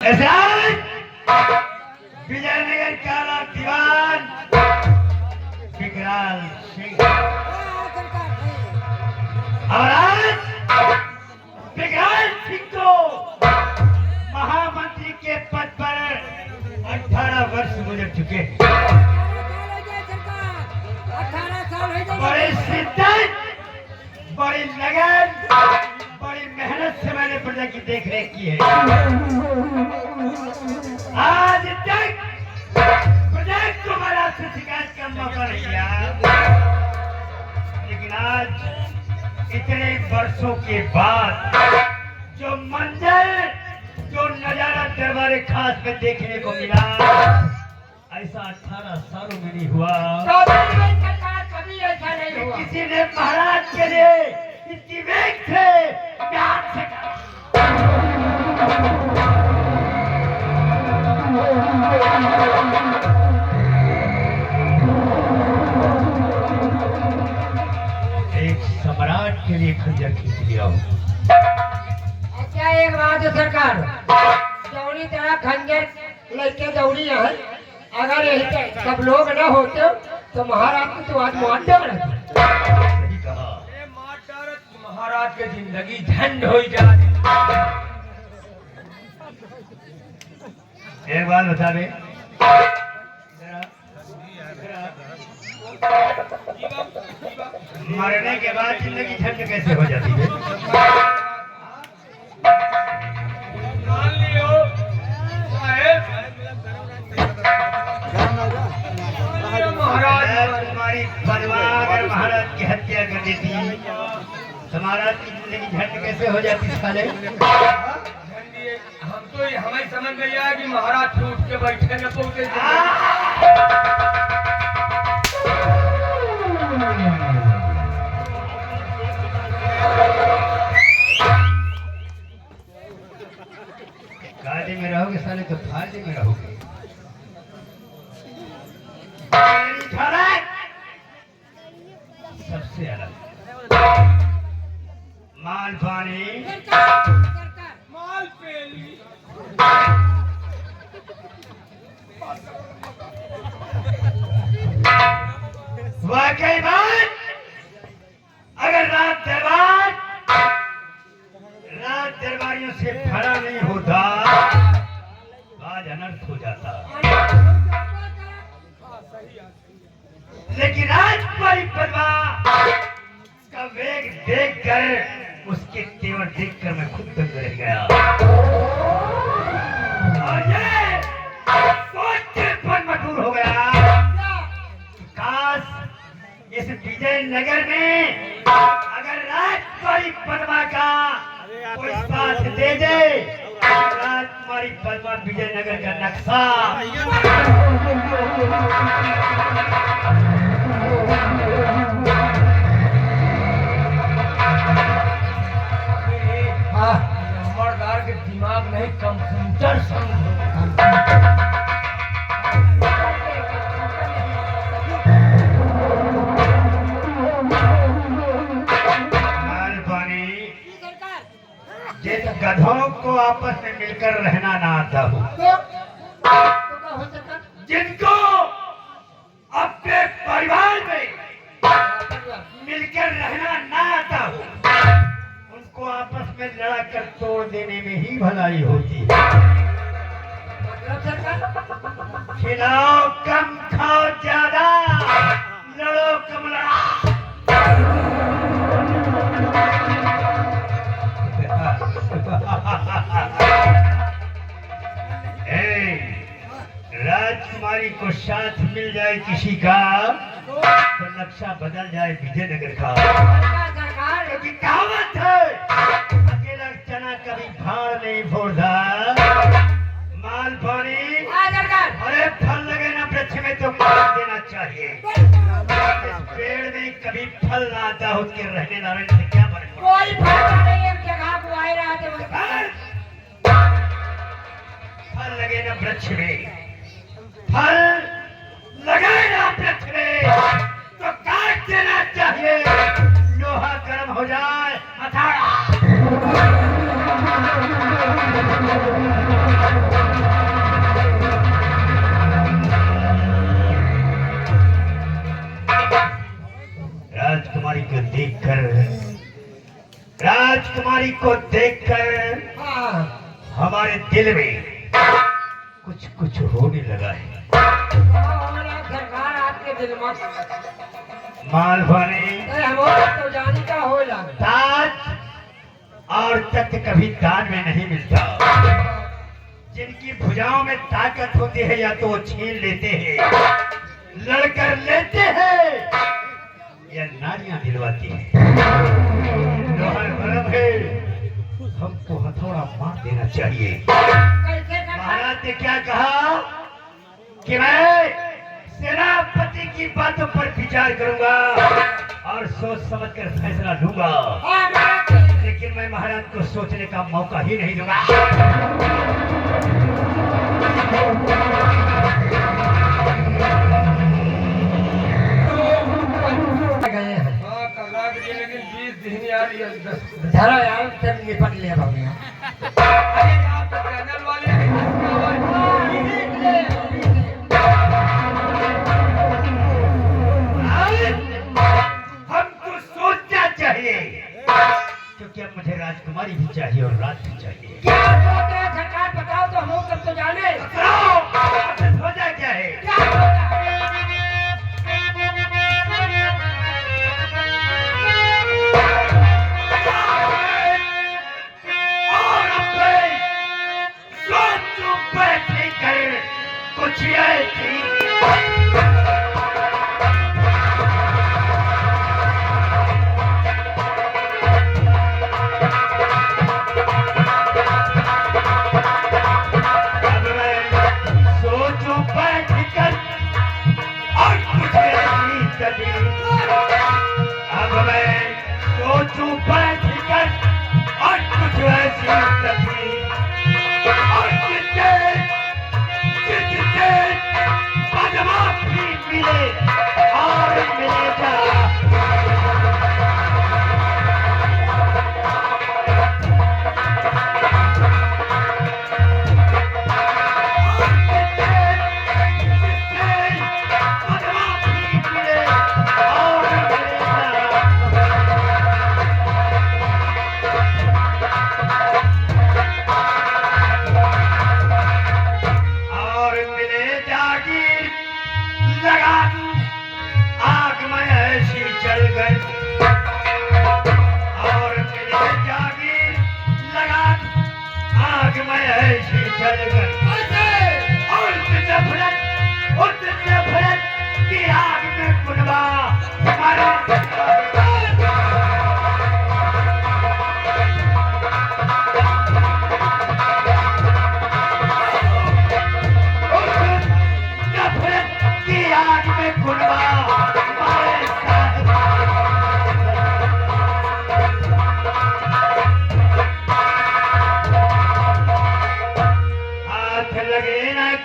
विजयनगर का दीवान विकराल सिंह और आज विकराल सिंह को महामंत्री के पद पर 18 वर्ष गुजर चुके। बड़ी शिद्दत, बड़ी लगन, बड़ी मेहनत से मैंने प्रजा की देखरेख की है। आज तक प्रजा को महाराज से शिकायत का मौका नहीं मिला, लेकिन आज इतने वर्षों के बाद जो मंजर, जो नजारा दरबार खास में देखने को मिला, ऐसा 18 सालों में नहीं हुआ। कभी ऐसा नहीं हुआ। किसी ने महाराज के लिए इतनी वेग से प्यार से एक सम्राट के लिए खंजर खींच लिया हो। अच्छा एक बात है सरकार, दौड़ी तरह खंजर लेके दौड़ी है। अगर यही सब लोग न होते तो महाराज को तो आज मार डालते। सही कहा। महाराज के जिंदगी झंड हो जाती। एक बात बता दे, मरने के बाद जिंदगी झंड कैसे हो जाती है? मान लियो साहेब, महाराज तुम्हारी बलवान अगर महाराज की हत्या कर देती तो महाराज की जिंदगी झंड कैसे हो जाती साले? हम तो हमें समझ में आया कि महाराज छूट के बैठे न पहुंचे। कायदे में रहोगे साले तो फायदे में रहोगे। सबसे अलग माल पानी माल पेली वाकई बात, अगर रात दरबारियों से भरा नहीं होता आज अनर्थ हो जाता। लेकिन आज हमारी परवाह का वेग देखकर, उसके तेवर देखकर मैं खुद दंग रह गया। और ये सोचकर पर मजबूर हो गया कि काश इस विजयनगर में अगर राजकुमारी पद्मा का कोई साथ दे दे, राजकुमारी पद्मा विजयनगर का नक्शा नंबरदार के दिमाग नहीं, कंप्यूटर समझो। जिन गधों को आपस में मिलकर रहना ना आता हो, जिनको अपने परिवार में मिलकर रहना ना आता हो, उनको आपस में लड़ा कर तोड़ देने में ही भलाई होती है। खिलाओ कम, खाओ ज्यादा, लड़ो कम, लड़ा। राजकुमारी को साथ मिल जाए किसी का तो नक्शा बदल जाए विजयनगर का। क्योंकि कहावत है, अकेला चना कभी भाड़ नहीं फोड़ता। माल पानी अरे फल लगे ना वृक्ष में तो काट देना चाहिए। पेड़ में कभी फल ना आता हो, उसके रहने वाले से क्या फर्क पड़ता? कोई फल नहीं, एक जगह को आए रहते फल लगे ना वृक्ष में, फल लगे ना वृक्ष में तो काट देना चाहिए। लोहा गर्म हो जाए, हथौड़ा मालवनी को देखकर हाँ हमारे दिल में कुछ कुछ होने लगा है। सरकार आपके दिल में मालवनी हमारा तो जानी का होला ताज और तख्त कभी दान में नहीं मिलता। जिनकी भुजाओं में ताकत होती है या तो वो छीन लेते हैं, लड़कर लेते हैं, या नारियां दिलवाती हैं। लोहर बरम है, हमको हथौड़ा मार देना चाहिए। कैसे महाराज ने क्या कहा कि मैं सेनापति की बातों पर विचार करूंगा और सोच समझकर फैसला लूंगा, लेकिन मैं महाराज को सोचने का मौका ही नहीं दूंगा। गए हैं हाँ कल्ला के लिए लेकिन 20 दिन यार ये 10 धरा यार सब निपट लिया बाबू अरे आप तो चैनल वाले हैं हमको सोचना चाहिए, क्योंकि अब मुझे राजकुमारी भी चाहिए और राज भी चाहिए। क्या सोचते हैं सरकार बताओ तो हम सब तो जाने सोचा क्या है? क्या सोचा है? और अपने सोचों बैठे कर कुछ ऐसी अब मैं सोचूं बैठ कर और कुछ ऐसी तकलीफ। अब मैं सोचूं बैठ कर और कुछ ऐसी तकलीफ और जिससे पदमा भी मिले और मिलेगा।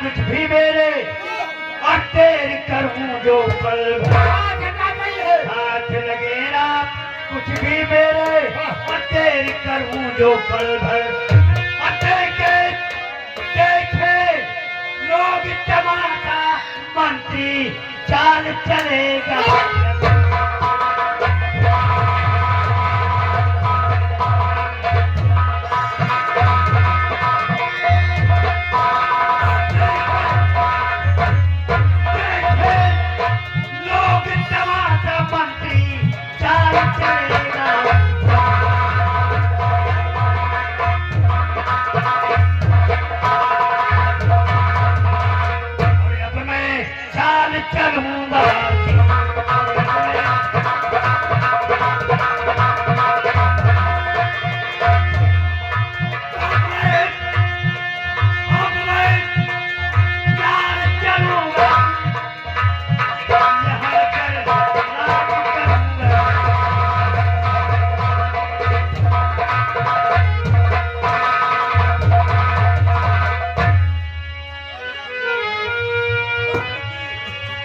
कुछ भी मेरे और तेरी करूं जो पल भर। हाथ लगे ना कुछ भी मेरे और तेरी करूं जो पल भर। और देखे देखे लोग तमाशा मंत्री चाल चलेगा।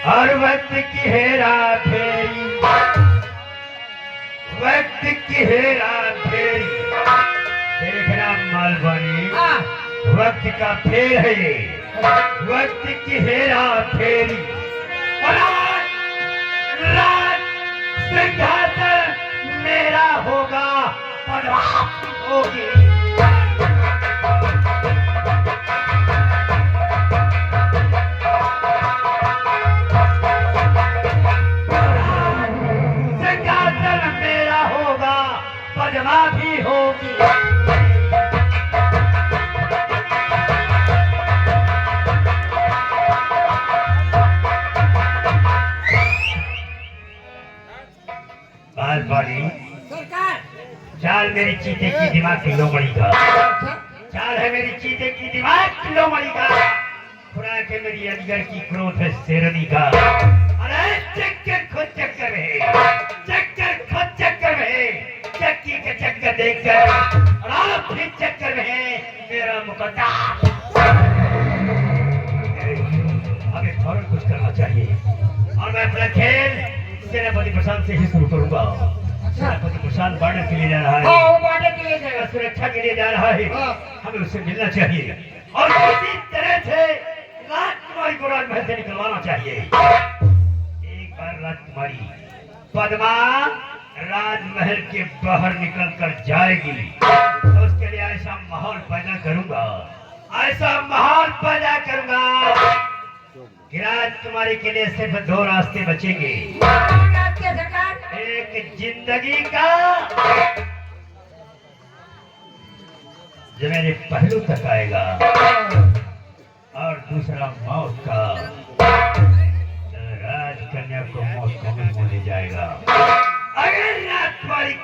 हर वक्त की हेरा फेरी, वक्त की हेरा फेरी। देखना मालवानी, वक्त का फेर है ये, वक्त की हेरा फेरी। और आज राज सिंहासन मेरा होगा, पदमा होगी। सिंहासन मेरा होगा, पदमा भी होगी। बाल बाड़ी सरकार चाल मेरी चीते की दिमाग की लोमड़ी का, अच्छा चाल है मेरी चीते की दिमाग की लोमड़ी का, खुराक है मेरी अजगर की, क्रोध है शेरनी का। अरे चक्कर खुद चक्कर है, चक्कर खुद चक्कर है, चक्की के चक्कर देखकर और आप भी चक्कर में है मेरा मुकद्दर। हमें फौरन कुछ करना चाहिए और मैं अपना खेल सेनापति प्रशांत से ही शुरू करूंगा। सेनापति प्रशांत बार्डर के लिए जा रहा है, हाँ वो बाटे के लिए जाएगा सुरक्षा के लिए जा रहा है, हाँ। हमें उससे मिलना चाहिए और किसी तरह से राजकुमारी को राजमहल से निकलवाना चाहिए। एक बार राजकुमारी पद्मा राजमहल के बाहर निकल कर जाएगी तो उसके लिए ऐसा माहौल पैदा करूंगा, ऐसा माहौल पैदा करूंगा कि राजकुमारी के लिए सिर्फ दो रास्ते बचेंगे। कौन रास्ते सरकार एक जिंदगी का जो मेरे पहलू तक आएगा और दूसरा मौत का, राजकन्या को मौत को मुंह ले जाएगा। अगर राजकुमारी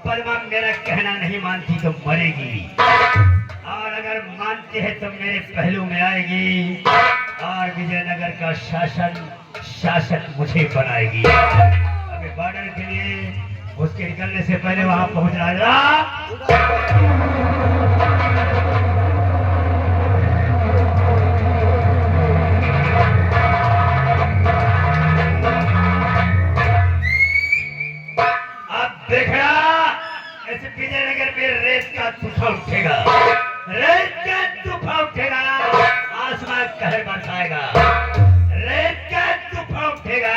पद्मा मेरा कहना नहीं मानती तो मरेगी और अगर मानती है तो मेरे पहलू में आएगी और विजयनगर का शासक मुझे बनाएगी। अभी बॉर्डर के लिए उसके निकलने से पहले वहां पहुंचना है। देखना ऐसे विजयनगर में रेत का तूफान उठेगा, रेत का तूफान उठेगा, आसमान कहर बरसाएगा, रेत का तूफान उठेगा,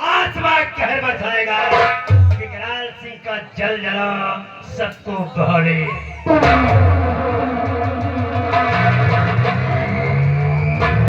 आसमान कहर बरसाएगा। विकराल सिंह का जल जला सबको बहाने।